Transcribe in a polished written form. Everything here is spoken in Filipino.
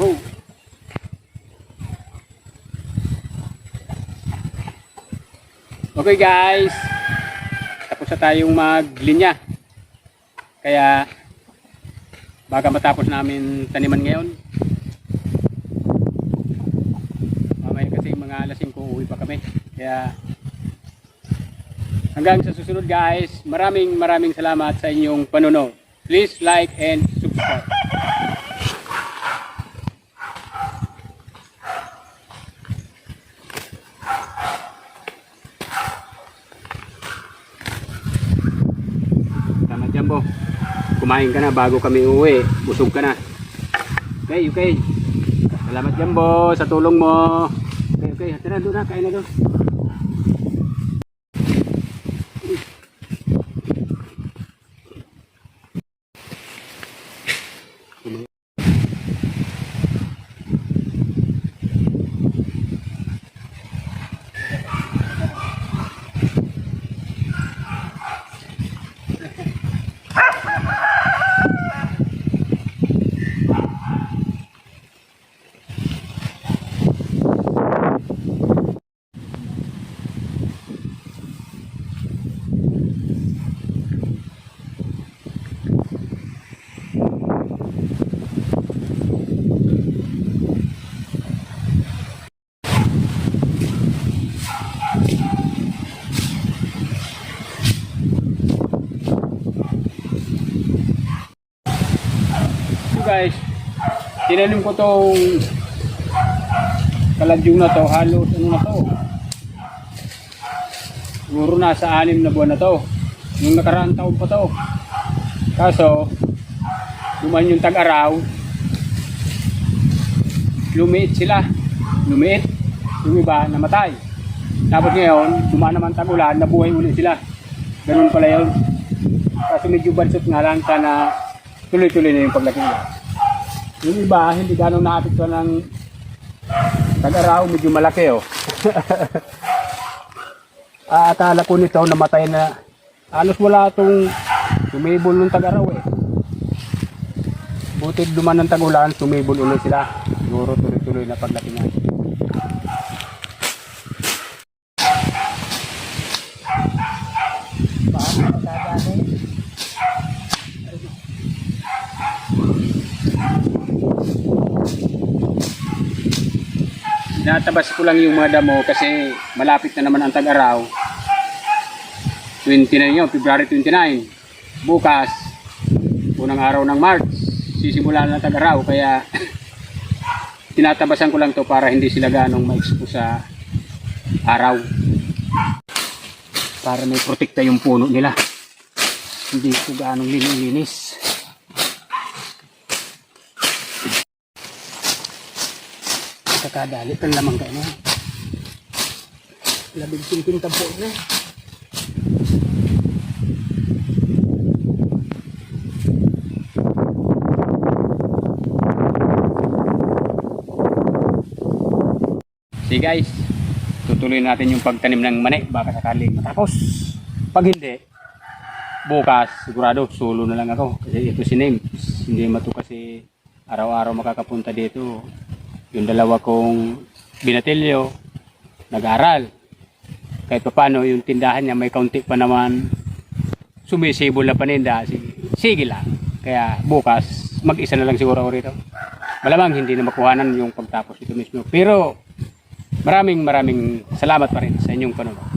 Oh. Okay guys, tapos na tayong maglinya. Kaya baka matapos namin taniman ngayon. Mamaya kasi mga alas 5 uwi pa kami. Kaya hanggang sa susunod guys, maraming salamat sa inyong panonood. Please like and subscribe. Tama Jumbo, kumain ka na bago kami uwi. Busog ka na. Okay. Salamat Jumbo sa tulong mo. Okay. Tara doon na, kain na doon. Guys, tinanim ko tong kaladyong na to, halos ano na to, siguro nasa 6 na buwan na to, nung nakaraang taon pa to. Kaso duman yung tag-araw, lumiit sila, yung iba namatay. Tapos ngayon dumaan naman tag-ulan, nabuhay ulit sila. Ganun pala yun. Kaso medyo bansot nga lang, sana tuloy-tuloy na yung paglaki nila. Yung iba, hindi gano'ng naapekto ng tag-araw, medyo malaki oh. Akala ko nito namatay na, halos wala itong sumibol ng tag-araw eh. Buti duman ng tag-ulan, sumibol ulit sila. Siguro tuloy-tuloy na paglaki niya. Natabas ko lang yung mga damo kasi malapit na naman ang tag-araw. 29 yun, February 29. Bukas, unang araw ng March, sisimula na ang tag-araw. Kaya tinatabasan ko lang to para hindi sila ganong ma-expose sa araw. Para may protekta yung puno nila. Hindi ko ganong linis. Kakadali kan lamang ka na. Labing singking tampo na. Sige guys, tutuloy natin yung pagtanim ng mani. Baka sakaling matapos. Pag hindi, bukas sigurado solo na lang ako. Kasi ito si Names. Hindi mato kasi araw-araw makakapunta dito. Yung dalawa kong binatilyo nag-aral. Kahit pa paano yung tindahan niya may kaunti pa naman sumisibol na paninda. Sige lang. Kaya bukas mag-isa na lang siguro ako rito. Malamang hindi na makuhanan yung pagtapos ito mismo. Pero maraming salamat pa rin sa inyong panonood.